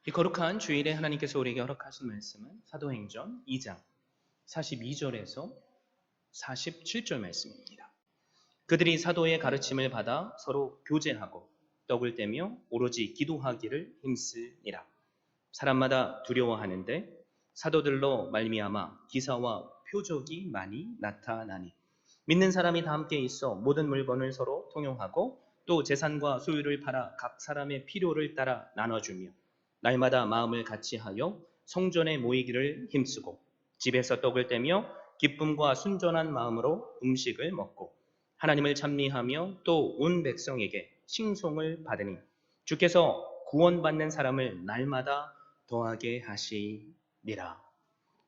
이 거룩한 주일에 하나님께서 우리에게 허락하신 말씀은 사도행전 2장 42절에서 47절 말씀입니다. 그들이 사도의 가르침을 받아 서로 교제하고 떡을 떼며 오로지 기도하기를 힘쓰니라. 사람마다 두려워하는데 사도들로 말미암아 기사와 표적이 많이 나타나니 믿는 사람이 다 함께 있어 모든 물건을 서로 통용하고 또 재산과 소유를 팔아 각 사람의 필요를 따라 나눠주며 날마다 마음을 같이하여 성전에 모이기를 힘쓰고 집에서 떡을 떼며 기쁨과 순전한 마음으로 음식을 먹고 하나님을 찬미하며 또 온 백성에게 칭송을 받으니 주께서 구원받는 사람을 날마다 더하게 하시니라.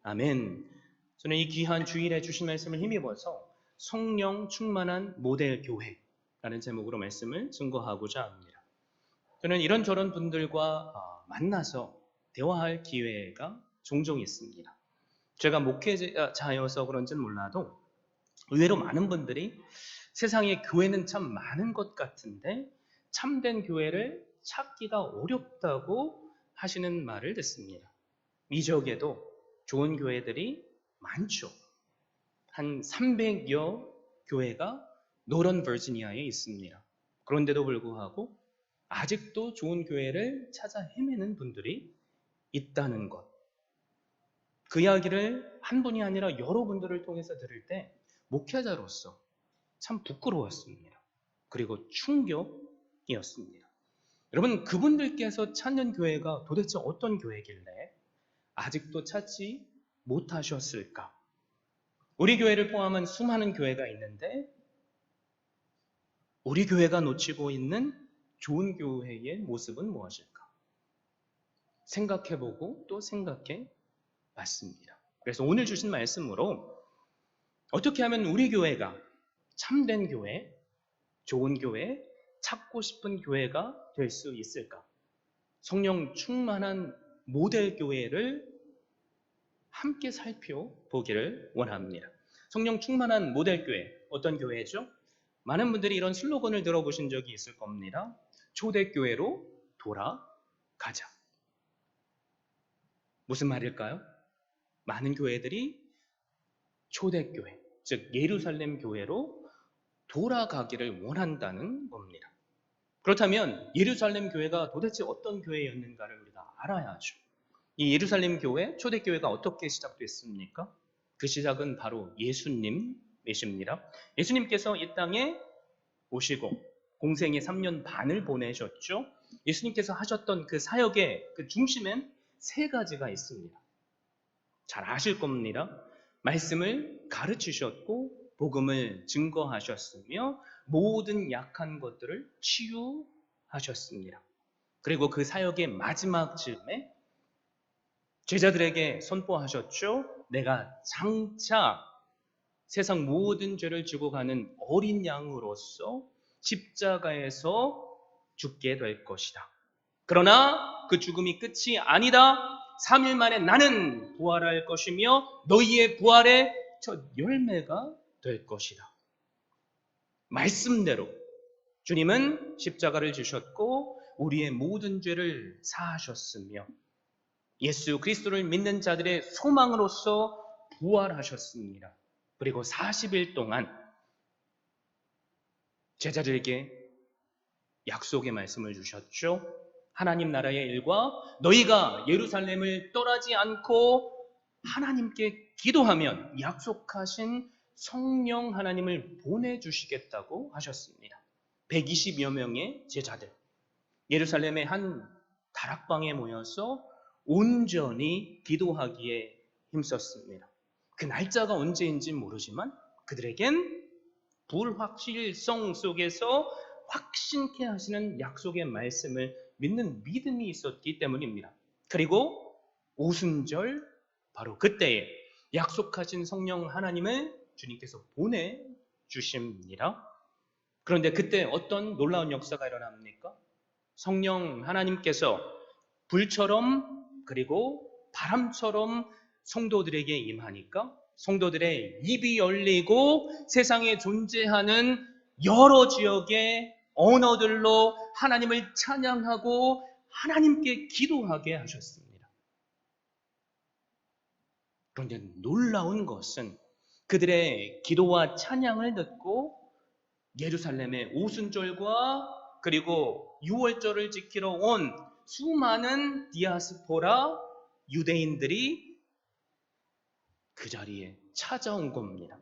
아멘. 저는 이 귀한 주일에 주신 말씀을 힘입어서 성령 충만한 모델 교회라는 제목으로 말씀을 증거하고자 합니다. 저는 이런저런 분들과 만나서 대화할 기회가 종종 있습니다. 제가 목회자여서 그런지는 몰라도 의외로 많은 분들이 세상에 교회는 참 많은 것 같은데 참된 교회를 찾기가 어렵다고 하시는 말을 듣습니다. 이 지역에도 좋은 교회들이 많죠. 한 300여 교회가 노런 버지니아에 있습니다. 그런데도 불구하고 아직도 좋은 교회를 찾아 헤매는 분들이 있다는 것. 그 이야기를 한 분이 아니라 여러 분들을 통해서 들을 때 목회자로서 참 부끄러웠습니다. 그리고 충격이었습니다. 여러분, 그분들께서 찾는 교회가 도대체 어떤 교회길래 아직도 찾지 못하셨을까? 우리 교회를 포함한 수많은 교회가 있는데 우리 교회가 놓치고 있는 좋은 교회의 모습은 무엇일까? 생각해보고 또 생각해 봤습니다. 그래서 오늘 주신 말씀으로 어떻게 하면 우리 교회가 참된 교회, 좋은 교회, 찾고 싶은 교회가 될 수 있을까? 성령 충만한 모델 교회를 함께 살펴보기를 원합니다. 성령 충만한 모델 교회, 어떤 교회죠? 많은 분들이 이런 슬로건을 들어보신 적이 있을 겁니다. 초대교회로 돌아가자. 무슨 말일까요? 많은 교회들이 초대교회, 즉 예루살렘 교회로 돌아가기를 원한다는 겁니다. 그렇다면 예루살렘 교회가 도대체 어떤 교회였는가를 우리가 알아야죠. 이 예루살렘 교회, 초대교회가 어떻게 시작됐습니까? 그 시작은 바로 예수님이십니다. 예수님께서 이 땅에 오시고 공생의 3년 반을 보내셨죠. 예수님께서 하셨던 그 사역의 그 중심엔 세 가지가 있습니다. 잘 아실 겁니다. 말씀을 가르치셨고 복음을 증거하셨으며 모든 약한 것들을 치유하셨습니다. 그리고 그 사역의 마지막 즈음에 제자들에게 선포하셨죠. 내가 장차 세상 모든 죄를 지고 가는 어린 양으로서 십자가에서 죽게 될 것이다. 그러나 그 죽음이 끝이 아니다. 3일 만에 나는 부활할 것이며 너희의 부활의 첫 열매가 될 것이다. 말씀대로 주님은 십자가를 지셨고 우리의 모든 죄를 사하셨으며 예수 그리스도를 믿는 자들의 소망으로서 부활하셨습니다. 그리고 40일 동안 제자들에게 약속의 말씀을 주셨죠. 하나님 나라의 일과 너희가 예루살렘을 떠나지 않고 하나님께 기도하면 약속하신 성령 하나님을 보내주시겠다고 하셨습니다. 120여 명의 제자들 예루살렘의 한 다락방에 모여서 온전히 기도하기에 힘썼습니다. 그 날짜가 언제인지 모르지만 그들에겐 불확실성 속에서 확신케 하시는 약속의 말씀을 믿는 믿음이 있었기 때문입니다. 그리고 오순절 바로 그때에 약속하신 성령 하나님을 주님께서 보내주십니다. 그런데 그때 어떤 놀라운 역사가 일어납니까? 성령 하나님께서 불처럼 그리고 바람처럼 성도들에게 임하니까 성도들의 입이 열리고 세상에 존재하는 여러 지역의 언어들로 하나님을 찬양하고 하나님께 기도하게 하셨습니다. 그런데 놀라운 것은 그들의 기도와 찬양을 듣고 예루살렘의 오순절과 그리고 유월절을 지키러 온 수많은 디아스포라 유대인들이 그 자리에 찾아온 겁니다.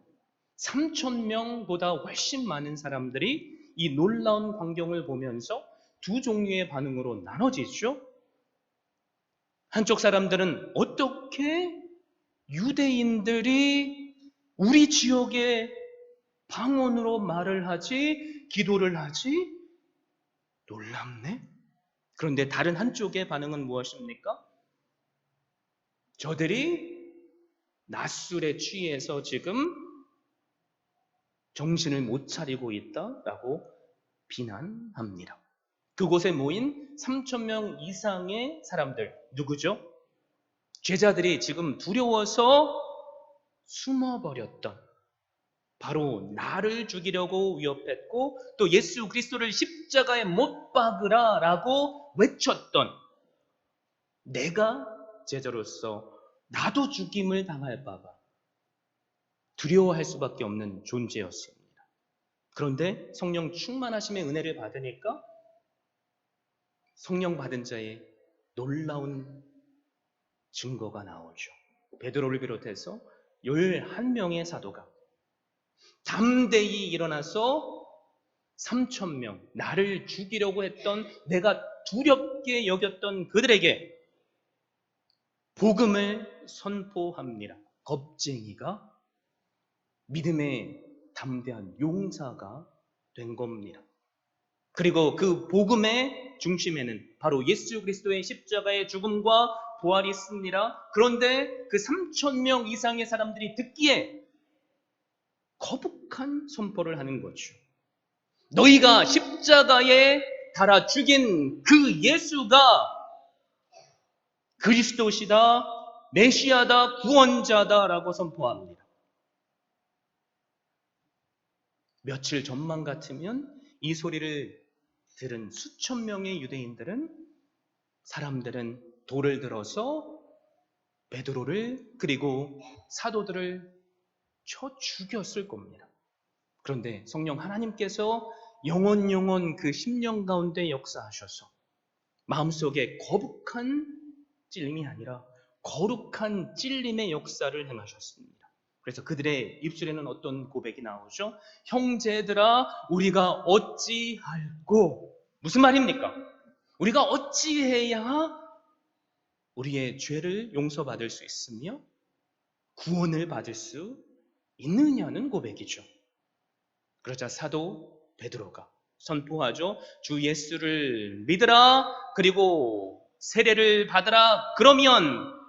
3,000명보다 훨씬 많은 사람들이 이 놀라운 광경을 보면서 두 종류의 반응으로 나눠지죠. 한쪽 사람들은 어떻게 유대인들이 우리 지역의 방언으로 말을 하지, 기도를 하지? 놀랍네. 그런데 다른 한쪽의 반응은 무엇입니까? 저들이 낮술에 취해서 지금 정신을 못 차리고 있다라고 비난합니다. 그곳에 모인 3,000명 이상의 사람들, 누구죠? 제자들이 지금 두려워서 숨어버렸던, 바로 나를 죽이려고 위협했고 또 예수 그리스도를 십자가에 못 박으라 라고 외쳤던, 내가 제자로서 나도 죽임을 당할까 봐 두려워할 수밖에 없는 존재였습니다. 그런데 성령 충만하심의 은혜를 받으니까 성령 받은 자의 놀라운 증거가 나오죠. 베드로를 비롯해서 11명의 사도가 담대히 일어나서 3,000명, 나를 죽이려고 했던, 내가 두렵게 여겼던 그들에게 복음을 선포합니다. 겁쟁이가 믿음의 담대한 용사가 된 겁니다. 그리고 그 복음의 중심에는 바로 예수 그리스도의 십자가의 죽음과 부활이 있습니다. 그런데 그 3,000명 이상의 사람들이 듣기에 거북한 선포를 하는 거죠. 너희가 십자가에 달아 죽인 그 예수가 그리스도시다, 메시아다, 구원자다라고 선포합니다. 며칠 전만 같으면 이 소리를 들은 수천 명의 유대인들은, 사람들은 돌을 들어서 베드로를 그리고 사도들을 쳐 죽였을 겁니다. 그런데 성령 하나님께서 영원 그 심령 가운데 역사하셔서 마음속에 거북한 찔림이 아니라 거룩한 찔림의 역사를 행하셨습니다. 그래서 그들의 입술에는 어떤 고백이 나오죠? 형제들아, 우리가 어찌할꼬? 무슨 말입니까? 우리가 어찌해야 우리의 죄를 용서받을 수 있으며 구원을 받을 수 있느냐는 고백이죠. 그러자 사도 베드로가 선포하죠. 주 예수를 믿으라, 그리고 세례를 받으라. 그러면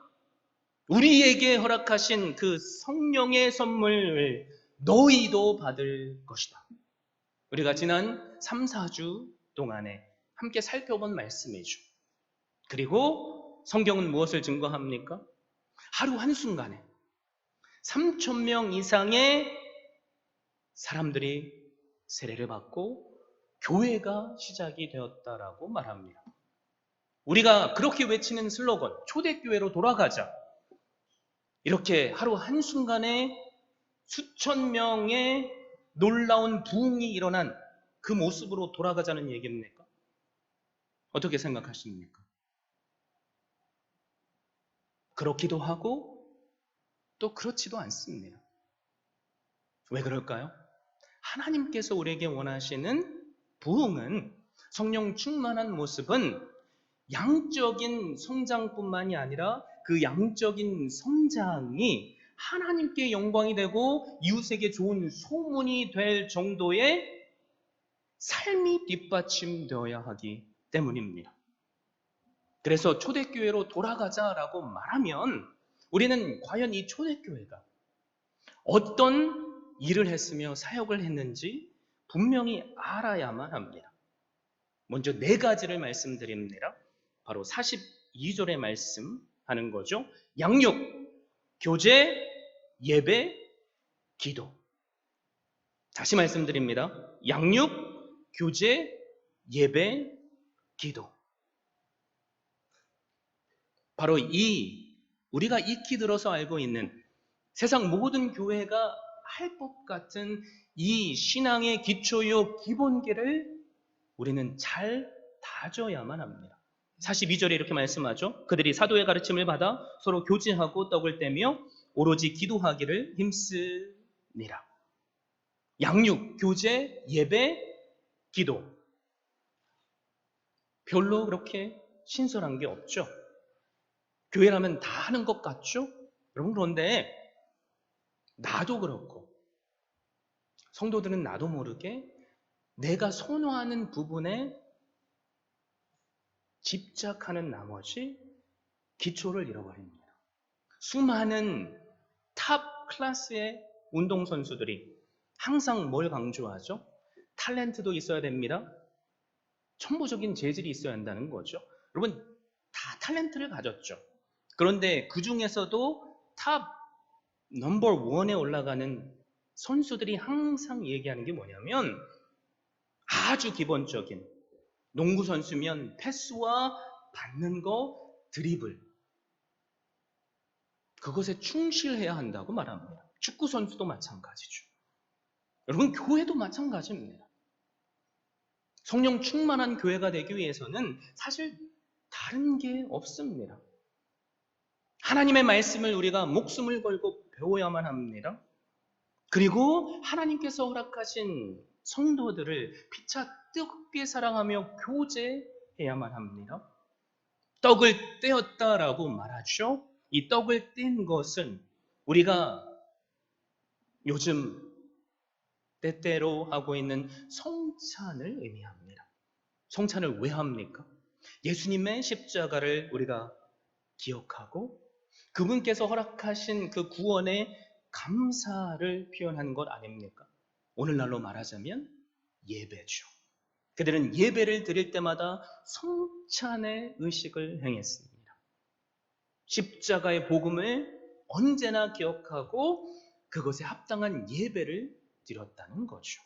우리에게 허락하신 그 성령의 선물을 너희도 받을 것이다. 우리가 지난 3, 4주 동안에 함께 살펴본 말씀이죠. 그리고 성경은 무엇을 증거합니까? 하루 한순간에 3,000명 이상의 사람들이 세례를 받고 교회가 시작이 되었다라고 말합니다. 우리가 그렇게 외치는 슬로건, 초대교회로 돌아가자. 이렇게 하루 한순간에 수천 명의 놀라운 부흥이 일어난 그 모습으로 돌아가자는 얘기입니까? 어떻게 생각하십니까? 그렇기도 하고 또 그렇지도 않습니다. 왜 그럴까요? 하나님께서 우리에게 원하시는 부흥은, 성령 충만한 모습은 양적인 성장뿐만이 아니라 그 양적인 성장이 하나님께 영광이 되고 이웃에게 좋은 소문이 될 정도의 삶이 뒷받침되어야 하기 때문입니다. 그래서 초대교회로 돌아가자라고 말하면 우리는 과연 이 초대교회가 어떤 일을 했으며 사역을 했는지 분명히 알아야만 합니다. 먼저 4가지를 말씀드립니다. 바로 42절의 말씀하는 거죠. 양육, 교제, 예배, 기도. 다시 말씀드립니다. 양육, 교제, 예배, 기도. 바로 우리가 익히 들어서 알고 있는 세상 모든 교회가 할 것 같은 이 신앙의 기초요 기본기를 우리는 잘 다져야만 합니다. 42절에 이렇게 말씀하죠. 그들이 사도의 가르침을 받아 서로 교제하고 떡을 떼며 오로지 기도하기를 힘쓰니라. 양육, 교제, 예배, 기도. 별로 그렇게 신선한 게 없죠. 교회라면 다 하는 것 같죠? 여러분, 그런데 나도 그렇고 성도들은 나도 모르게 내가 선호하는 부분에 집착하는 나머지 기초를 잃어버립니다. 수많은 탑 클래스의 운동선수들이 항상 뭘 강조하죠? 탤런트도 있어야 됩니다. 천부적인 재질이 있어야 한다는 거죠. 여러분, 다 탤런트를 가졌죠. 그런데 그 중에서도 탑 넘버 원에 올라가는 선수들이 항상 얘기하는 게 뭐냐면 아주 기본적인 농구 선수면 패스와 받는 거, 드리블 그것에 충실해야 한다고 말합니다. 축구 선수도 마찬가지죠. 여러분, 교회도 마찬가지입니다. 성령 충만한 교회가 되기 위해서는 사실 다른 게 없습니다. 하나님의 말씀을 우리가 목숨을 걸고 배워야만 합니다. 그리고 하나님께서 허락하신 성도들을 피차 뜨겁게 사랑하며 교제해야만 합니다. 떡을 떼었다라고 말하죠. 이 떡을 뗀 것은 우리가 요즘 때때로 하고 있는 성찬을 의미합니다. 성찬을 왜 합니까? 예수님의 십자가를 우리가 기억하고 그분께서 허락하신 그 구원의 감사를 표현하는 것 아닙니까? 오늘날로 말하자면 예배죠. 그들은 예배를 드릴 때마다 성찬의 의식을 행했습니다. 십자가의 복음을 언제나 기억하고 그것에 합당한 예배를 드렸다는 거죠.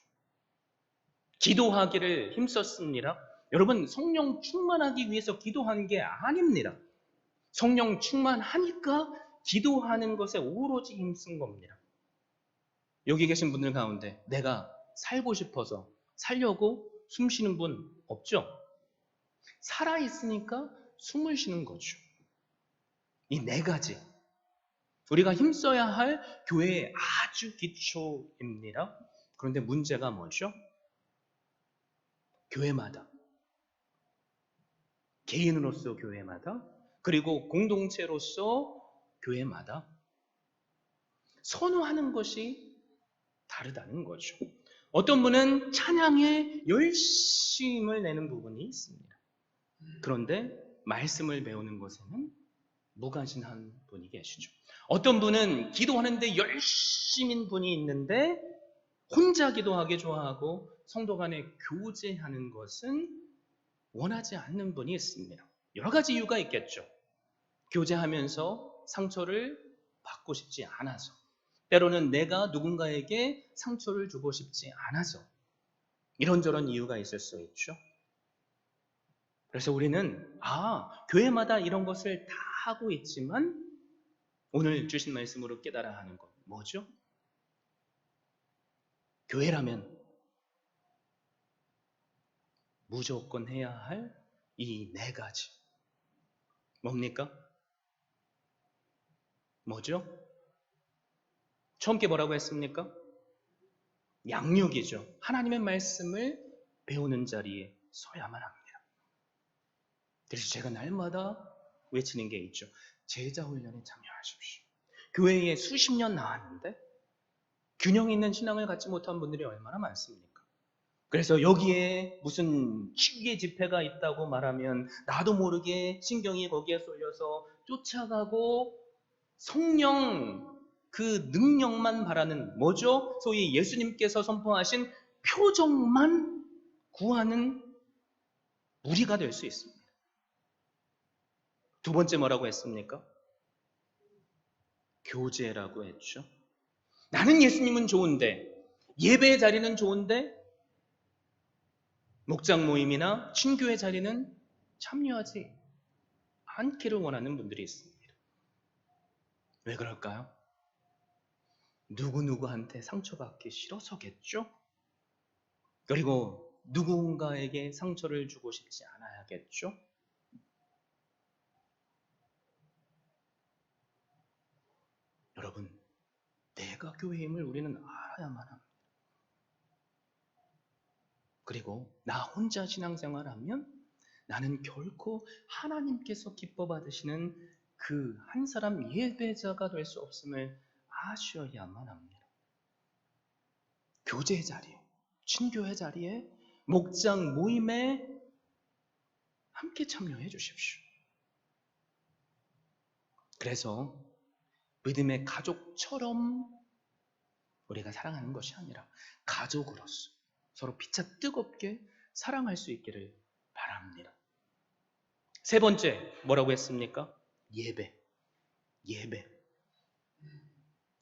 기도하기를 힘썼습니다. 여러분, 성령 충만하기 위해서 기도한 게 아닙니다. 성령 충만하니까 기도하는 것에 오로지 힘쓴 겁니다. 여기 계신 분들 가운데 내가 살고 싶어서 살려고 숨 쉬는 분 없죠? 살아있으니까 숨을 쉬는 거죠. 이 네 가지 우리가 힘써야 할 교회의 아주 기초입니다. 그런데 문제가 뭐죠? 교회마다 개인으로서 교회마다 그리고 공동체로서 교회마다 선호하는 것이 다르다는 거죠. 어떤 분은 찬양에 열심을 내는 부분이 있습니다. 그런데 말씀을 배우는 것에는 무관심한 분이 계시죠. 어떤 분은 기도하는데 열심인 분이 있는데 혼자 기도하기 좋아하고 성도 간에 교제하는 것은 원하지 않는 분이 있습니다. 여러 가지 이유가 있겠죠. 교제하면서 상처를 받고 싶지 않아서, 때로는 내가 누군가에게 상처를 주고 싶지 않아서 이런저런 이유가 있을 수 있죠. 그래서 우리는 교회마다 이런 것을 다 하고 있지만 오늘 주신 말씀으로 깨달아야 하는 것 뭐죠? 교회라면 무조건 해야 할 이 네 가지 뭡니까? 뭐죠? 처음 게 뭐라고 했습니까? 양육이죠. 하나님의 말씀을 배우는 자리에 서야만 합니다. 그래서 제가 날마다 외치는 게 있죠. 제자 훈련에 참여하십시오. 교회에 수십 년 나왔는데 균형 있는 신앙을 갖지 못한 분들이 얼마나 많습니까? 그래서 여기에 무슨 치유의 집회가 있다고 말하면 나도 모르게 신경이 거기에 쏠려서 쫓아가고 성령 그 능력만 바라는 뭐죠? 소위 예수님께서 선포하신 표적만 구하는 무리가 될 수 있습니다. 두 번째 뭐라고 했습니까? 교제라고 했죠. 나는 예수님은 좋은데 예배의 자리는 좋은데 목장 모임이나 친교의 자리는 참여하지 않기를 원하는 분들이 있습니다. 왜 그럴까요? 누구누구한테 상처받기 싫어서겠죠? 그리고 누군가에게 상처를 주고 싶지 않아야겠죠? 여러분, 내가 교회임을 우리는 알아야만 합니다. 그리고 나 혼자 신앙생활하면 나는 결코 하나님께서 기뻐 받으시는 그 한 사람 예배자가 될 수 없음을 아셔야만 합니다. 교제 자리에, 친교회 자리에, 목장 모임에 함께 참여해 주십시오. 그래서 믿음의 가족처럼 우리가 사랑하는 것이 아니라 가족으로서 서로 피차 뜨겁게 사랑할 수 있기를 바랍니다. 세 번째, 뭐라고 했습니까? 예배.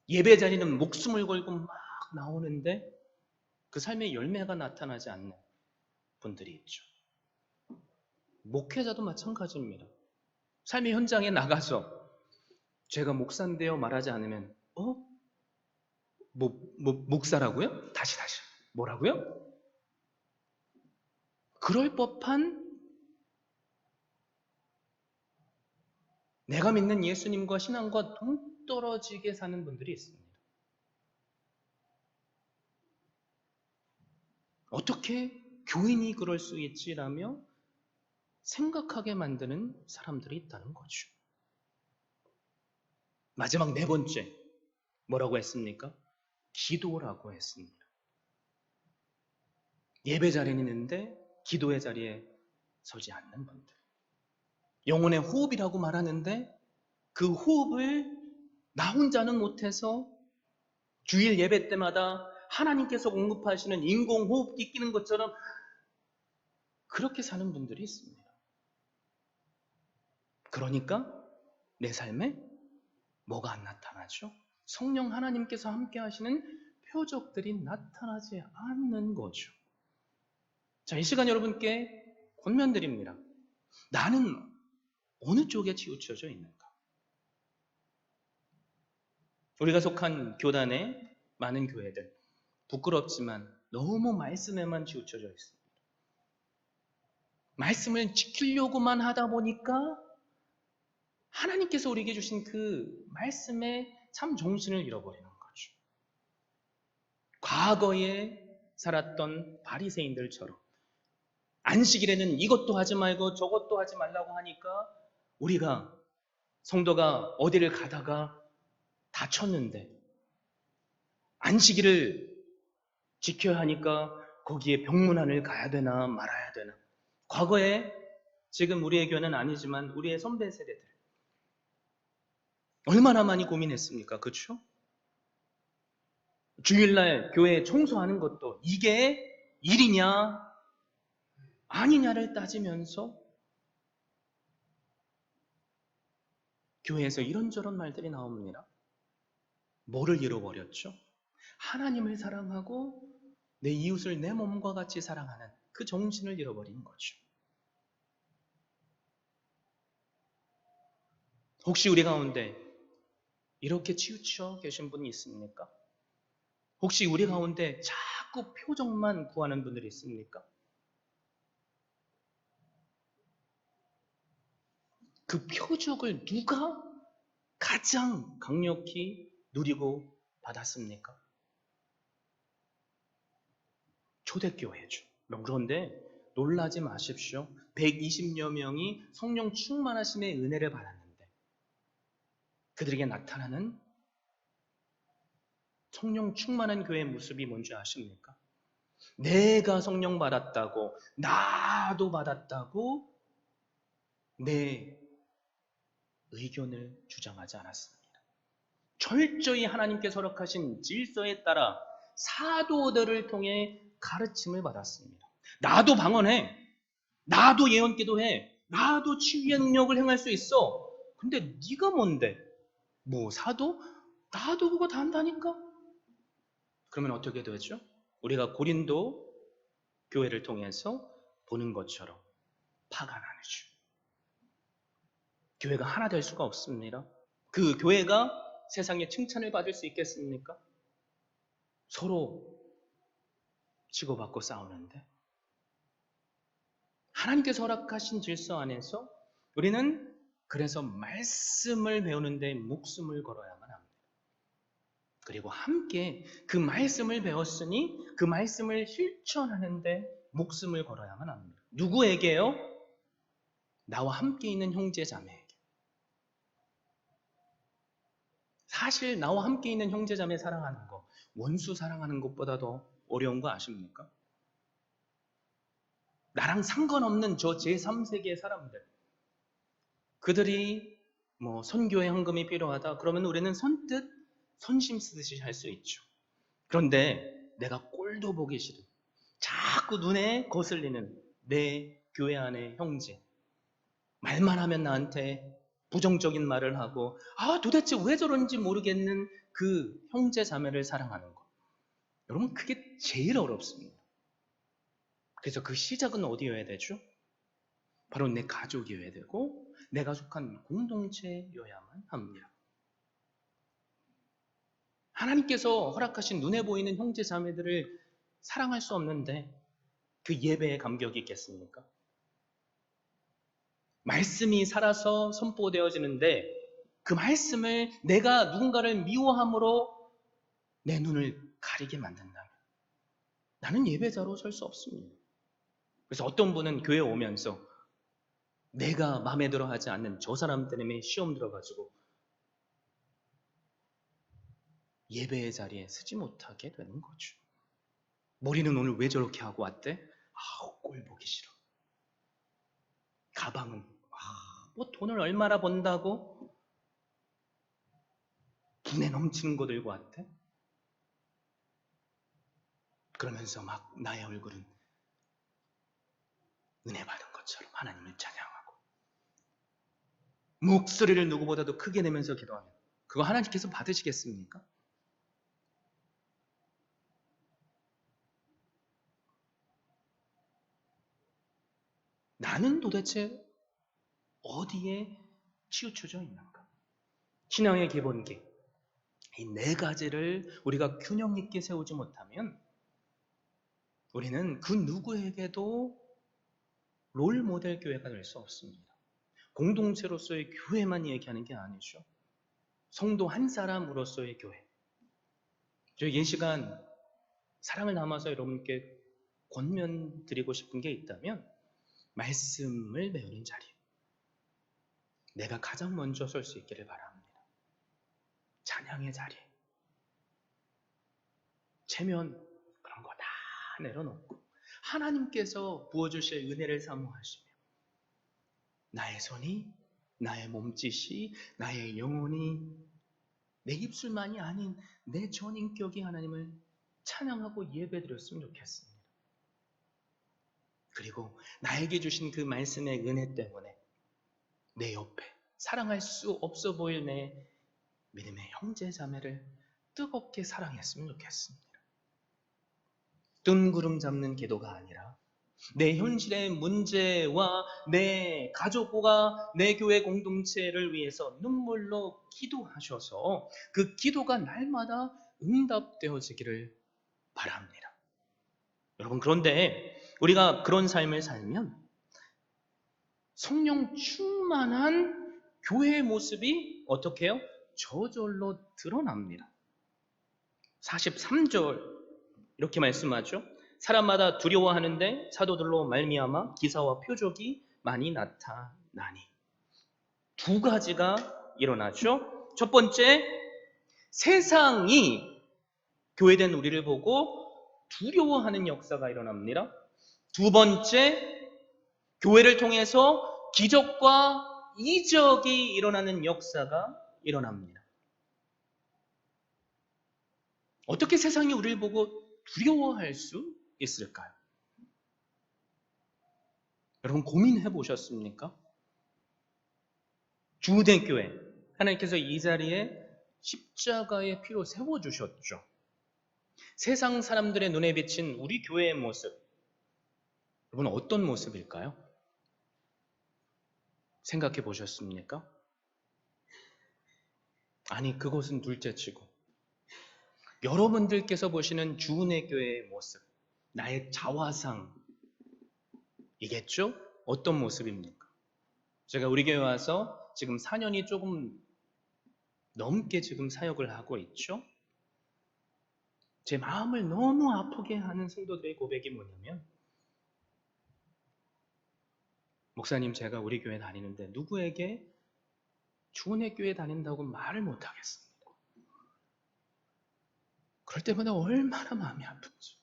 예배 자리는 목숨을 걸고 막 나오는데 그 삶의 열매가 나타나지 않는 분들이 있죠. 목회자도 마찬가지입니다. 삶의 현장에 나가서 제가 목사인데요 말하지 않으면 목사라고요? 다시 뭐라고요? 그럴 법한 내가 믿는 예수님과 신앙과 동떨어지게 사는 분들이 있습니다. 어떻게 교인이 그럴 수 있지라며 생각하게 만드는 사람들이 있다는 거죠. 마지막 네 번째, 뭐라고 했습니까? 기도라고 했습니다. 예배 자리에 있는데 기도의 자리에 서지 않는 분들. 영혼의 호흡이라고 말하는데 그 호흡을 나 혼자는 못해서 주일 예배 때마다 하나님께서 공급하시는 인공호흡기 끼는 것처럼 그렇게 사는 분들이 있습니다. 그러니까 내 삶에 뭐가 안 나타나죠? 성령 하나님께서 함께 하시는 표적들이 나타나지 않는 거죠. 자, 이 시간 여러분께 권면드립니다. 나는 어느 쪽에 치우쳐져 있는가? 우리가 속한 교단의 많은 교회들, 부끄럽지만 너무 말씀에만 치우쳐져 있습니다. 말씀을 지키려고만 하다 보니까 하나님께서 우리에게 주신 그 말씀의 참 정신을 잃어버리는 거죠. 과거에 살았던 바리새인들처럼 안식일에는 이것도 하지 말고 저것도 하지 말라고 하니까 우리가 성도가 어디를 가다가 다쳤는데 안식일을 지켜야 하니까 거기에 병문안을 가야 되나 말아야 되나. 과거에 지금 우리의 교회는 아니지만 우리의 선배 세대들 얼마나 많이 고민했습니까? 그렇죠? 주일날 교회 청소하는 것도 이게 일이냐 아니냐를 따지면서 교회에서 이런저런 말들이 나옵니다. 뭐를 잃어버렸죠? 하나님을 사랑하고 내 이웃을 내 몸과 같이 사랑하는 그 정신을 잃어버린 거죠. 혹시 우리 가운데 이렇게 치우쳐 계신 분이 있습니까? 혹시 우리 가운데 자꾸 표정만 구하는 분들이 있습니까? 그 표적을 누가 가장 강력히 누리고 받았습니까? 초대교회죠. 그런데 놀라지 마십시오. 120여 명이 성령 충만하심의 은혜를 받았는데 그들에게 나타나는 성령 충만한 교회의 모습이 뭔지 아십니까? 내가 성령 받았다고 나도 받았다고 내 의견을 주장하지 않았습니다. 철저히 하나님께서 허락하신 질서에 따라 사도들을 통해 가르침을 받았습니다. 나도 방언해. 나도 예언기도해. 나도 치유의 능력을 행할 수 있어. 근데 네가 뭔데? 뭐 사도? 나도 그거 다 한다니까? 그러면 어떻게 되죠? 우리가 고린도 교회를 통해서 보는 것처럼 파가 나누죠. 교회가 하나 될 수가 없습니다. 그 교회가 세상의 칭찬을 받을 수 있겠습니까? 서로 치고받고 싸우는데 하나님께서 허락하신 질서 안에서 우리는 그래서 말씀을 배우는데 목숨을 걸어야만 합니다. 그리고 함께 그 말씀을 배웠으니 그 말씀을 실천하는데 목숨을 걸어야만 합니다. 누구에게요? 나와 함께 있는 형제 자매에게. 사실 나와 함께 있는 형제 자매 사랑하는 거, 원수 사랑하는 것보다 더 어려운 거 아십니까? 나랑 상관없는 저 제3세계의 사람들, 그들이 뭐 선교의 헌금이 필요하다 그러면 우리는 선뜻 선심 쓰듯이 할 수 있죠. 그런데 내가 꼴도 보기 싫은, 자꾸 눈에 거슬리는 내 교회 안의 형제, 말만 하면 나한테 부정적인 말을 하고 도대체 왜 저런지 모르겠는 그 형제 자매를 사랑하는 것, 여러분 그게 제일 어렵습니다. 그래서 그 시작은 어디여야 되죠? 바로 내 가족이어야 되고 내가 속한 공동체여야만 합니다. 하나님께서 허락하신 눈에 보이는 형제 자매들을 사랑할 수 없는데 그 예배에 감격이 있겠습니까? 말씀이 살아서 선포되어지는데 그 말씀을 내가 누군가를 미워함으로 내 눈을 가리게 만든다면 나는 예배자로 설 수 없습니다. 그래서 어떤 분은 교회에 오면서 내가 마음에 들어 하지 않는 저 사람 때문에 시험 들어가지고 예배의 자리에 서지 못하게 되는 거죠. 머리는 오늘 왜 저렇게 하고 왔대? 꼴 보기 싫어. 가방은 뭐 돈을 얼마나 번다고 분에 넘치는 거 들고 왔대? 그러면서 막 나의 얼굴은 은혜 받은 것처럼 하나님을 찬양하고 목소리를 누구보다도 크게 내면서 기도하면 그거 하나님께서 받으시겠습니까? 나는 도대체 어디에 치우쳐져 있는가? 신앙의 기본기, 이 네 가지를 우리가 균형 있게 세우지 못하면 우리는 그 누구에게도 롤 모델 교회가 될 수 없습니다. 공동체로서의 교회만 얘기하는 게 아니죠. 성도 한 사람으로서의 교회. 저희 이 시간 사랑을 담아서 여러분께 권면드리고 싶은 게 있다면 말씀을 배우는 자리, 내가 가장 먼저 설 수 있기를 바랍니다. 찬양의 자리, 체면 그런 거 다 내려놓고 하나님께서 부어주실 은혜를 사모하시며 나의 손이, 나의 몸짓이, 나의 영혼이, 내 입술만이 아닌 내 전인격이 하나님을 찬양하고 예배드렸으면 좋겠습니다. 그리고 나에게 주신 그 말씀의 은혜 때문에 내 옆에 사랑할 수 없어 보일 내 믿음의 형제 자매를 뜨겁게 사랑했으면 좋겠습니다. 뜬구름 잡는 기도가 아니라 내 현실의 문제와 내 가족과 내 교회 공동체를 위해서 눈물로 기도하셔서 그 기도가 날마다 응답되어지기를 바랍니다. 여러분, 그런데 우리가 그런 삶을 살면 성령 충만한 교회의 모습이 어떻게 해요? 저절로 드러납니다. 43절 이렇게 말씀하죠. 사람마다 두려워하는데 사도들로 말미암아 기사와 표적이 많이 나타나니. 두 가지가 일어나죠. 첫 번째, 세상이 교회된 우리를 보고 두려워하는 역사가 일어납니다. 두 번째, 교회를 통해서 기적과 이적이 일어나는 역사가 일어납니다. 어떻게 세상이 우리를 보고 두려워할 수 있을까요? 여러분 고민해 보셨습니까? 주대교회 하나님께서 이 자리에 십자가의 피로 세워주셨죠. 세상 사람들의 눈에 비친 우리 교회의 모습, 여러분 어떤 모습일까요? 생각해 보셨습니까? 아니, 그것은 둘째치고 여러분들께서 보시는 주은혜 교회의 모습, 나의 자화상이겠죠? 어떤 모습입니까? 제가 우리 교회 와서 지금 4년이 조금 넘게 지금 사역을 하고 있죠? 제 마음을 너무 아프게 하는 성도들의 고백이 뭐냐면, 목사님, 제가 우리 교회 다니는데 누구에게 주은혜 교회 다닌다고 말을 못 하겠습니다. 그럴 때마다 얼마나 마음이 아픈지.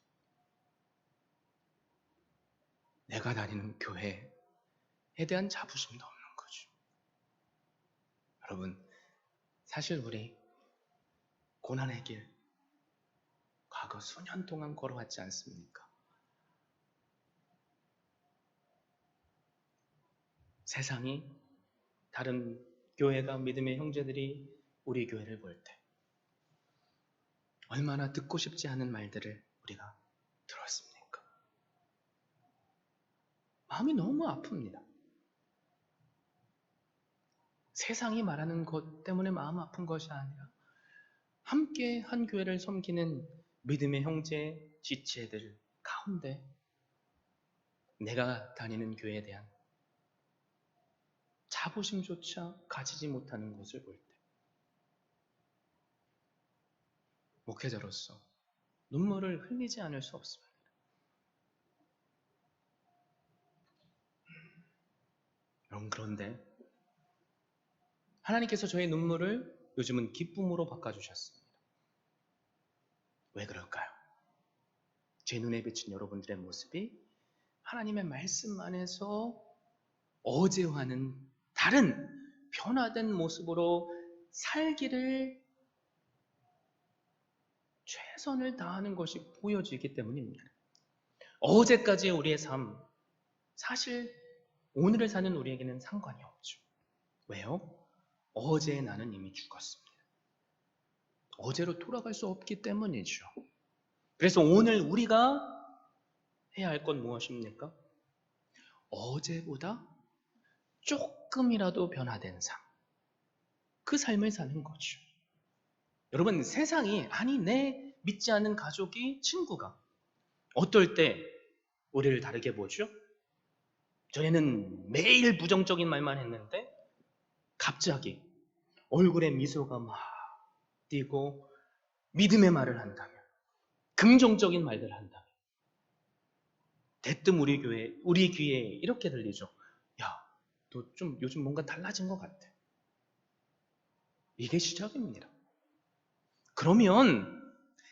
내가 다니는 교회에 대한 자부심도 없는 거죠. 여러분, 사실 우리 고난의 길 과거 수년 동안 걸어왔지 않습니까? 세상이, 다른 교회가, 믿음의 형제들이 우리 교회를 볼 때 얼마나 듣고 싶지 않은 말들을 우리가 들었습니까? 마음이 너무 아픕니다. 세상이 말하는 것 때문에 마음 아픈 것이 아니라 함께 한 교회를 섬기는 믿음의 형제, 지체들 가운데 내가 다니는 교회에 대한 자부심조차 가지지 못하는 것을 볼 때 목회자로서 눈물을 흘리지 않을 수 없습니다. 여러분, 그런데 하나님께서 저의 눈물을 요즘은 기쁨으로 바꿔주셨습니다. 왜 그럴까요? 제 눈에 비친 여러분들의 모습이 하나님의 말씀 안에서 어제와는 다른 변화된 모습으로 살기를 최선을 다하는 것이 보여지기 때문입니다. 어제까지의 우리의 삶, 사실 오늘을 사는 우리에게는 상관이 없죠. 왜요? 어제의 나는 이미 죽었습니다. 어제로 돌아갈 수 없기 때문이죠. 그래서 오늘 우리가 해야 할 건 무엇입니까? 어제보다 조금이라도 변화된 삶, 그 삶을 사는 거죠. 여러분, 세상이, 아니 내 믿지 않는 가족이, 친구가 어떨 때 우리를 다르게 보죠? 전에는 매일 부정적인 말만 했는데 갑자기 얼굴에 미소가 막 띄고 믿음의 말을 한다면, 긍정적인 말들을 한다면 대뜸 우리 귀에 이렇게 들리죠. 야, 너 좀 요즘 뭔가 달라진 것 같아. 이게 시작입니다. 그러면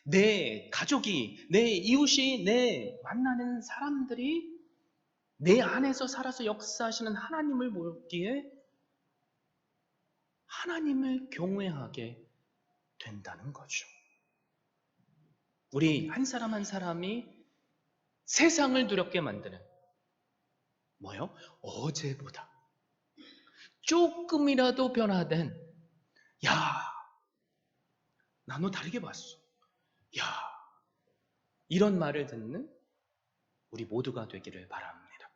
내 가족이, 내 이웃이, 내 만나는 사람들이 내 안에서 살아서 역사하시는 하나님을 보기에 하나님을 경외하게 된다는 거죠. 우리 한 사람 한 사람이 세상을 두렵게 만드는 뭐요? 어제보다 조금이라도 변화된, 야, 나 너 다르게 봤어. 야, 이런 말을 듣는 우리 모두가 되기를 바랍니다.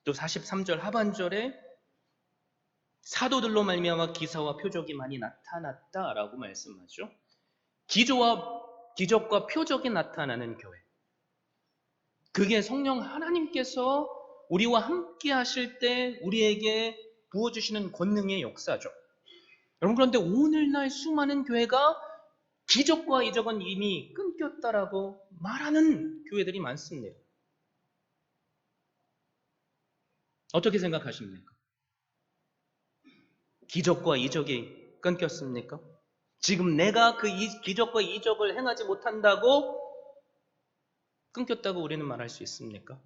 또 43절 하반절에 사도들로 말미암아 기사와 표적이 많이 나타났다라고 말씀하죠. 기적과 표적이 나타나는 교회. 그게 성령 하나님께서 우리와 함께 하실 때 우리에게 부어주시는 권능의 역사죠. 여러분, 그런데 오늘날 수많은 교회가 기적과 이적은 이미 끊겼다라고 말하는 교회들이 많습니다. 어떻게 생각하십니까? 기적과 이적이 끊겼습니까? 지금 내가 그 기적과 이적을 행하지 못한다고 끊겼다고 우리는 말할 수 있습니까?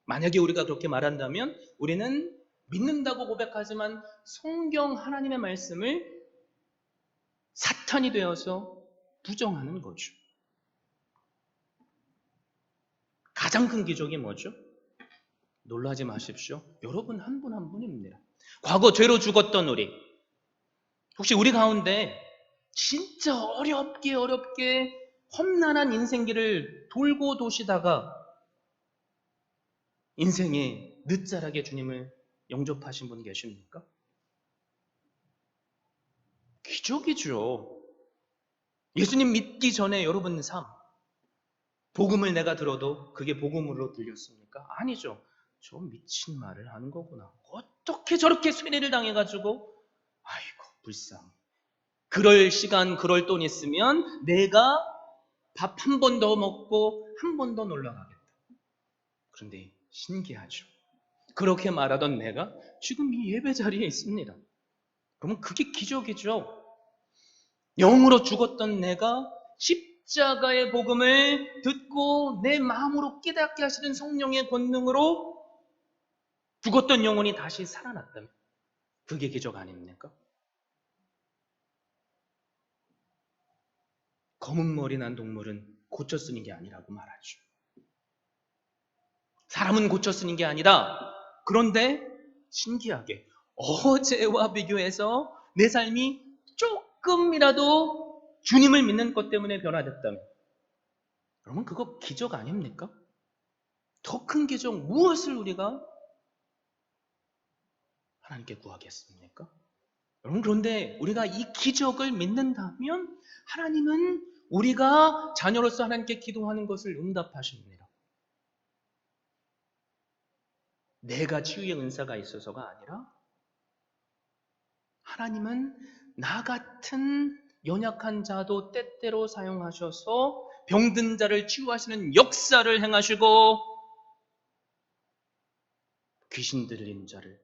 만약에 우리가 그렇게 말한다면 우리는 믿는다고 고백하지만 성경 하나님의 말씀을 사탄이 되어서 부정하는 거죠. 가장 큰 기적이 뭐죠? 놀라지 마십시오. 여러분 한 분 한 분입니다. 과거 죄로 죽었던 우리, 혹시 우리 가운데 진짜 어렵게 험난한 인생길을 돌고 도시다가 인생의 늦자락에 주님을 영접하신 분 계십니까? 기적이죠. 예수님 믿기 전에 여러분 삶, 복음을 내가 들어도 그게 복음으로 들렸습니까? 아니죠. 저 미친 말을 하는 거구나. 어떻게 저렇게 쇠뇌를 당해가지고, 아이고 불쌍해. 그럴 시간, 그럴 돈 있으면 내가 밥 한 번 더 먹고 한 번 더 놀러 가겠다. 그런데 신기하죠. 그렇게 말하던 내가 지금 이 예배 자리에 있습니다. 그러면 그게 기적이죠. 영으로 죽었던 내가 십자가의 복음을 듣고 내 마음으로 깨닫게 하시는 성령의 권능으로 죽었던 영혼이 다시 살아났다면 그게 기적 아닙니까? 검은 머리 난 동물은 고쳐 쓰는 게 아니라고 말하죠. 사람은 고쳐 쓰는 게 아니다. 그런데 신기하게 어제와 비교해서 내 삶이 조금이라도 주님을 믿는 것 때문에 변화됐다면 여러분 그거 기적 아닙니까? 더 큰 기적 무엇을 우리가 하나님께 구하겠습니까? 여러분 그런데 우리가 이 기적을 믿는다면 하나님은 우리가 자녀로서 하나님께 기도하는 것을 응답하십니다. 내가 치유의 은사가 있어서가 아니라 하나님은 나 같은 연약한 자도 때때로 사용하셔서 병든 자를 치유하시는 역사를 행하시고 귀신 들린 자를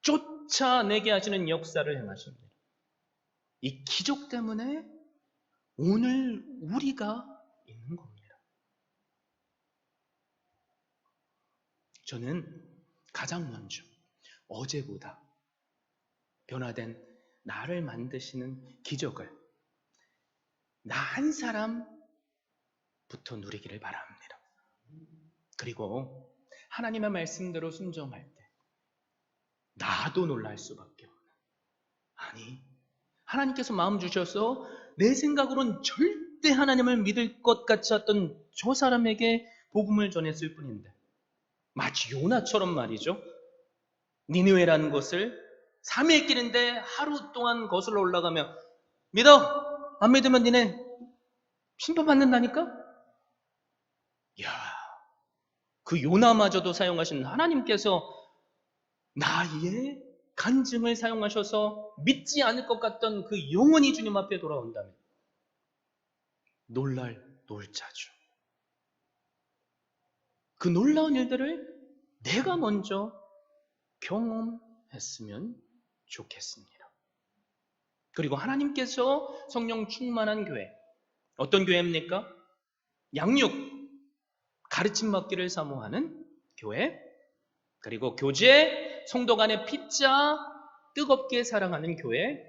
쫓아내게 하시는 역사를 행하십니다. 이 기적 때문에 오늘 우리가 있는 겁니다. 저는 가장 먼저 어제보다 변화된 나를 만드시는 기적을 나 한 사람부터 누리기를 바랍니다. 그리고 하나님의 말씀대로 순종할 때 나도 놀랄 수밖에 없는 아니 하나님께서 마음 주셔서 내 생각으로는 절대 하나님을 믿을 것 같지 않던 저 사람에게 복음을 전했을 뿐인데 마치 요나처럼 말이죠. 니느웨라는 곳을 3일 길인데 하루 동안 거슬러 올라가며 믿어! 안 믿으면 니네 심판받는다니까? 이야, 그 요나마저도 사용하신 하나님께서 나의 간증을 사용하셔서 믿지 않을 것 같던 그 영혼이 주님 앞에 돌아온다면 놀랄 놀자죠. 그 놀라운 일들을 내가 먼저 경험했으면 좋겠습니다. 그리고 하나님께서 성령 충만한 교회, 어떤 교회입니까? 양육, 가르침 받기를 사모하는 교회, 그리고 교제, 성도 간의 피자, 뜨겁게 사랑하는 교회,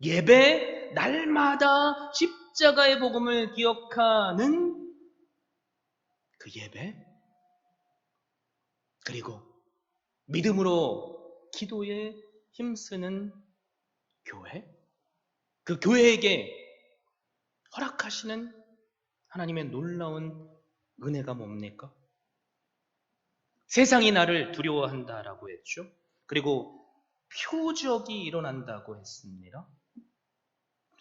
예배, 날마다 십자가의 복음을 기억하는 그 예배, 그리고 믿음으로 기도에 힘쓰는 교회, 그 교회에게 허락하시는 하나님의 놀라운 은혜가 뭡니까? 세상이 나를 두려워한다라고 했죠. 그리고 표적이 일어난다고 했습니다.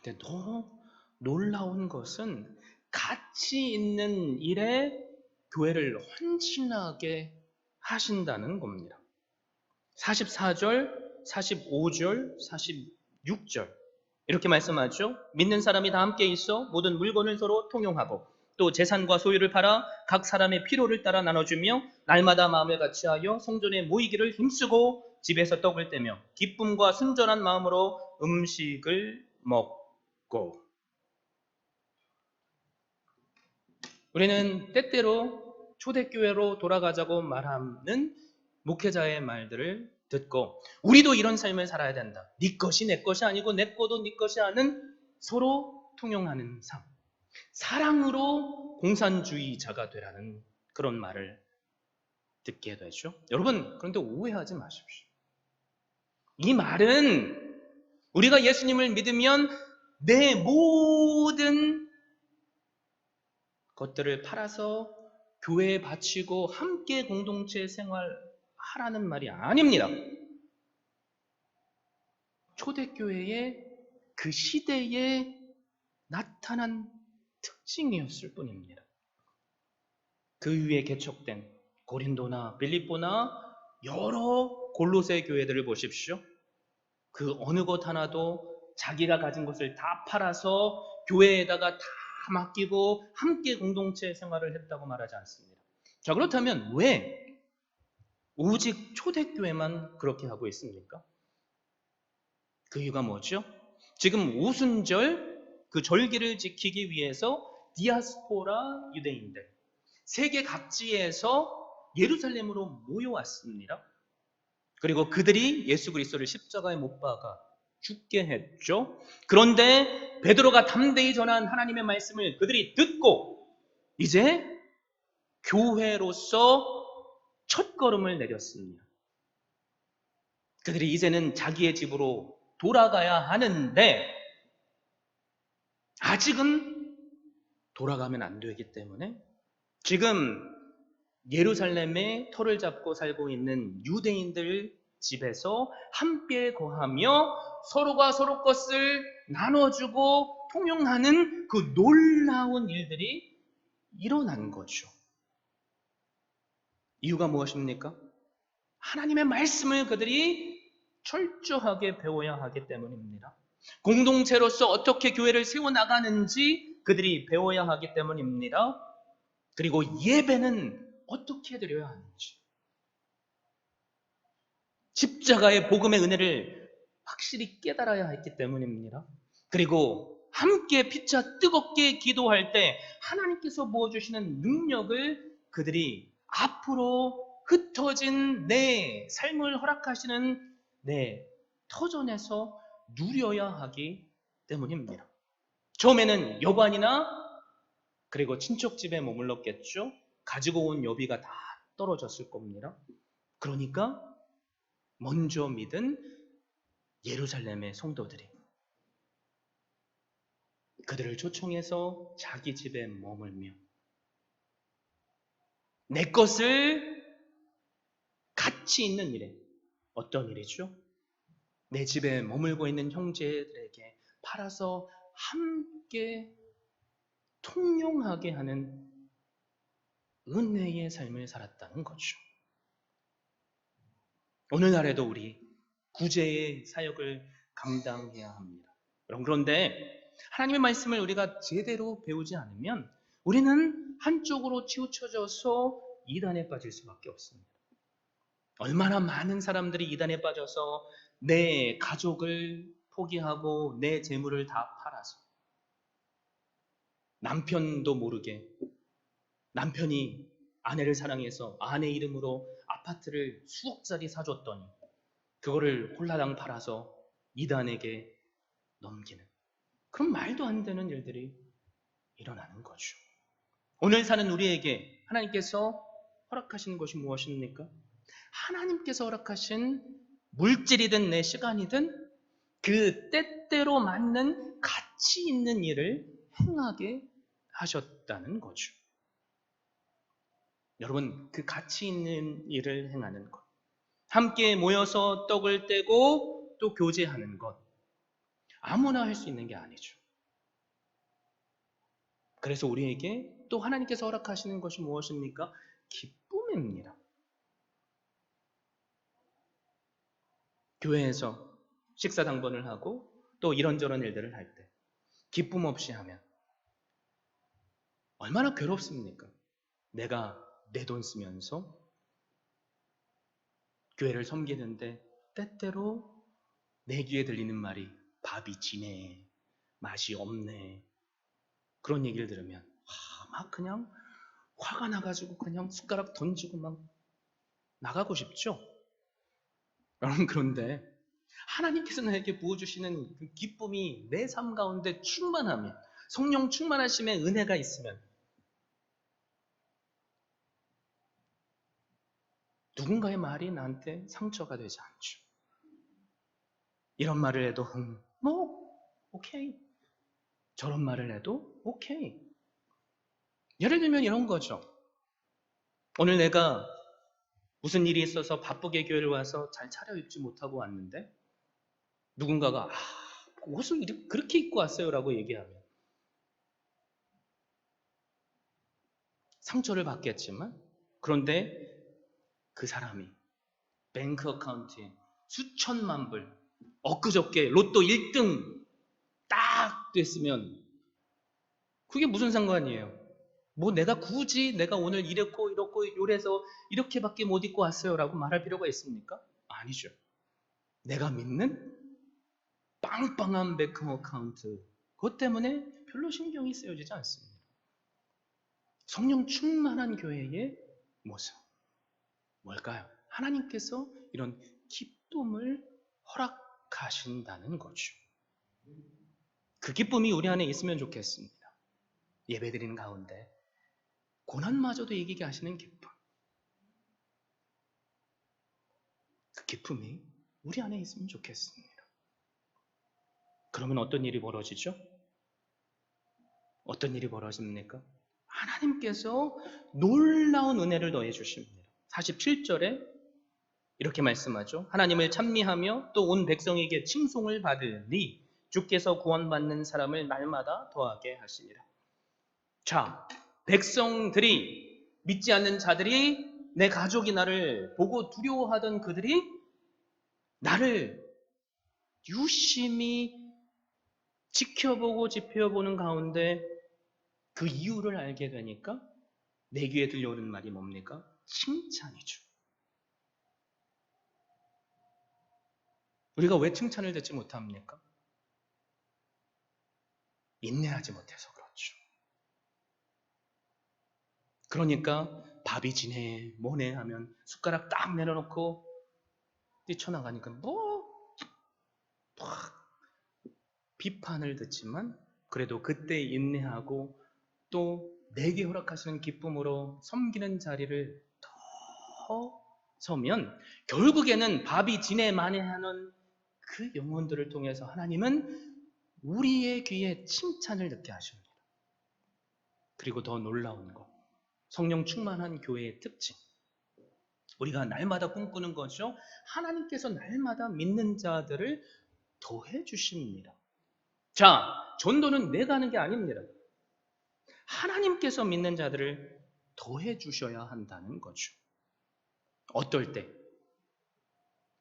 근데 더 놀라운 것은 가치 있는 일에 교회를 헌신하게 하신다는 겁니다. 44절, 45절, 46절 이렇게 말씀하죠. 믿는 사람이 다 함께 있어 모든 물건을 서로 통용하고 또 재산과 소유를 팔아 각 사람의 필요를 따라 나눠주며 날마다 마음을 같이하여 성전에 모이기를 힘쓰고 집에서 떡을 떼며 기쁨과 순전한 마음으로 음식을 먹고. 우리는 때때로 초대교회로 돌아가자고 말하는 목회자의 말들을 듣고 우리도 이런 삶을 살아야 된다. 네 것이 내 것이 아니고 내 것도 네 것이 아닌 서로 통용하는 삶. 사랑으로 공산주의자가 되라는 그런 말을 듣게 되죠. 여러분 그런데 오해하지 마십시오. 이 말은 우리가 예수님을 믿으면 내 모든 것들을 팔아서 교회에 바치고 함께 공동체 생활하라는 말이 아닙니다. 초대교회의 그 시대에 나타난 특징이었을 뿐입니다. 그 위에 개척된 고린도나 빌립보나 여러 골로새 교회들을 보십시오. 그 어느 것 하나도 자기가 가진 것을 다 팔아서 교회에다가 다 맡기고 함께 공동체 생활을 했다고 말하지 않습니다. 자, 그렇다면 왜 오직 초대교회만 그렇게 하고 있습니까? 그 이유가 뭐죠? 지금 오순절 그 절기를 지키기 위해서 디아스포라 유대인들, 세계 각지에서 예루살렘으로 모여왔습니다. 그리고 그들이 예수 그리스도를 십자가에 못 박아 죽게 했죠. 그런데 베드로가 담대히 전한 하나님의 말씀을 그들이 듣고 이제 교회로서 첫 걸음을 내렸습니다. 그들이 이제는 자기의 집으로 돌아가야 하는데 아직은 돌아가면 안 되기 때문에 지금 예루살렘에 터를 잡고 살고 있는 유대인들 집에서 함께 거하며 서로가 서로 것을 나눠주고 통용하는 그 놀라운 일들이 일어난 거죠. 이유가 무엇입니까? 하나님의 말씀을 그들이 철저하게 배워야 하기 때문입니다. 공동체로서 어떻게 교회를 세워나가는지 그들이 배워야 하기 때문입니다. 그리고 예배는 어떻게 드려야 하는지, 십자가의 복음의 은혜를 확실히 깨달아야 했기 때문입니다. 그리고 함께 피차 뜨겁게 기도할 때 하나님께서 부어주시는 능력을 그들이 앞으로 흩어진 내 삶을 허락하시는 내 터전에서 누려야 하기 때문입니다. 처음에는 여관이나 그리고 친척집에 머물렀겠죠. 가지고 온 여비가 다 떨어졌을 겁니다. 그러니까 먼저 믿은 예루살렘의 성도들이 그들을 초청해서 자기 집에 머물며 내 것을 가치 있는 일에, 어떤 일이죠? 내 집에 머물고 있는 형제들에게 팔아서 함께 통용하게 하는 은혜의 삶을 살았다는 거죠. 오늘날에도 우리 구제의 사역을 감당해야 합니다. 그런데 하나님의 말씀을 우리가 제대로 배우지 않으면 우리는 한쪽으로 치우쳐져서 이단에 빠질 수밖에 없습니다. 얼마나 많은 사람들이 이단에 빠져서 내 가족을 포기하고 내 재물을 다 팔아서 남편도 모르게 남편이 아내를 사랑해서 아내 이름으로 아파트를 수억짜리 사줬더니 그거를 홀라당 팔아서 이단에게 넘기는 그런 말도 안 되는 일들이 일어나는 거죠. 오늘 사는 우리에게 하나님께서 허락하신 것이 무엇입니까? 하나님께서 허락하신 물질이든 내 시간이든 그 때때로 맞는 가치 있는 일을 행하게 하셨다는 거죠. 여러분, 그 가치 있는 일을 행하는 것, 함께 모여서 떡을 떼고 또 교제하는 것, 아무나 할 수 있는 게 아니죠. 그래서 우리에게 또 하나님께서 허락하시는 것이 무엇입니까? 기쁨입니다. 교회에서 식사당번을 하고 또 이런저런 일들을 할 때 기쁨 없이 하면 얼마나 괴롭습니까? 내가 내 돈 쓰면서 교회를 섬기는데 때때로 내 귀에 들리는 말이 밥이 지네, 맛이 없네, 그런 얘기를 들으면 막 그냥 화가 나가지고 그냥 숟가락 던지고 막 나가고 싶죠? 여러분, 그런데 하나님께서 나에게 부어주시는 그 기쁨이 내 삶 가운데 충만하면, 성령 충만하심의 은혜가 있으면 누군가의 말이 나한테 상처가 되지 않죠. 이런 말을 해도 뭐 오케이, 저런 말을 해도 오케이. 예를 들면 이런 거죠. 오늘 내가 무슨 일이 있어서 바쁘게 교회를 와서 잘 차려입지 못하고 왔는데 누군가가 옷을 그렇게 입고 왔어요 라고 얘기하면 상처를 받겠지만, 그런데 그 사람이 뱅크 어카운트에 수천만 불, 엊그저께 로또 1등 딱 됐으면 그게 무슨 상관이에요? 뭐 내가 굳이 내가 오늘 이렇고 요래서 이렇게밖에 못 입고 왔어요 라고 말할 필요가 있습니까? 아니죠. 내가 믿는 빵빵한 뱅크 어카운트, 그것 때문에 별로 신경이 쓰여지지 않습니다. 성령 충만한 교회의 모습 뭘까요? 하나님께서 이런 기쁨을 허락하신다는 거죠. 그 기쁨이 우리 안에 있으면 좋겠습니다. 예배드리는 가운데 고난마저도 이기게 하시는 기쁨, 그 기쁨이 우리 안에 있으면 좋겠습니다. 그러면 어떤 일이 벌어지죠? 어떤 일이 벌어집니까? 하나님께서 놀라운 은혜를 더해 주십니다. 47절에 이렇게 말씀하죠. 하나님을 찬미하며 또 온 백성에게 칭송을 받으니 주께서 구원받는 사람을 날마다 더하게 하시니라. 자, 백성들이, 믿지 않는 자들이, 내 가족이 나를 보고 두려워하던 그들이 나를 유심히 지켜보고 지켜보는 가운데 그 이유를 알게 되니까 내 귀에 들려오는 말이 뭡니까? 칭찬이죠. 우리가 왜 칭찬을 듣지 못합니까? 인내하지 못해서 그렇죠. 그러니까 밥이 지네 뭐네 하면 숟가락 딱 내려놓고 뛰쳐나가니까 비판을 듣지만 그래도 그때 인내하고 또 내게 허락하시는 기쁨으로 섬기는 자리를 더 서면 결국에는 밥이 지네 마네 하는 그 영혼들을 통해서 하나님은 우리의 귀에 칭찬을 듣게 하십니다. 그리고 더 놀라운 것, 성령 충만한 교회의 특징, 우리가 날마다 꿈꾸는 거죠. 하나님께서 날마다 믿는 자들을 더해 주십니다. 자, 전도는 내가 하는 게 아닙니다. 하나님께서 믿는 자들을 더해 주셔야 한다는 거죠. 어떨 때?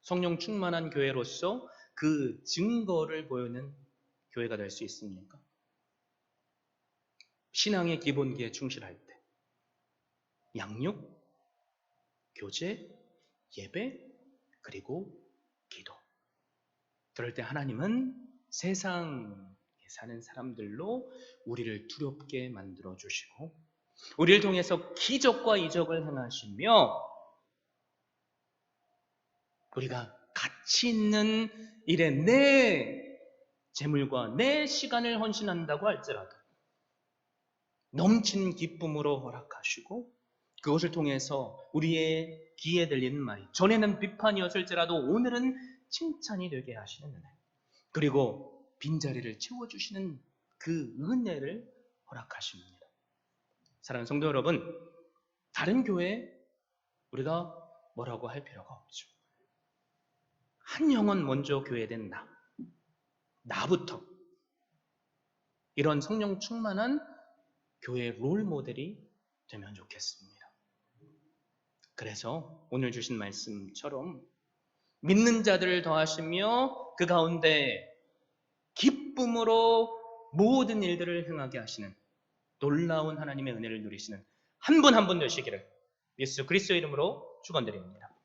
성령 충만한 교회로서 그 증거를 보이는 교회가 될 수 있습니까? 신앙의 기본기에 충실할 때. 양육, 교제, 예배, 그리고 기도. 그럴 때 하나님은 세상에 사는 사람들로 우리를 두렵게 만들어 주시고 우리를 통해서 기적과 이적을 행하시며 우리가 가치 있는 일에 내 재물과 내 시간을 헌신한다고 할지라도 넘치는 기쁨으로 허락하시고 그것을 통해서 우리의 귀에 들리는 말이 전에는 비판이었을지라도 오늘은 칭찬이 되게 하시는 은혜, 그리고 빈자리를 채워주시는 그 은혜를 허락하십니다. 사랑하는 성도 여러분, 다른 교회 우리가 뭐라고 할 필요가 없죠. 한 영혼 먼저 교회된 나부터 이런 성령 충만한 교회 롤 모델이 되면 좋겠습니다. 그래서 오늘 주신 말씀처럼 믿는 자들을 더하시며 그 가운데 기쁨으로 모든 일들을 행하게 하시는 놀라운 하나님의 은혜를 누리시는 한 분 한 분 되시기를 예수 그리스도의 이름으로 축원드립니다.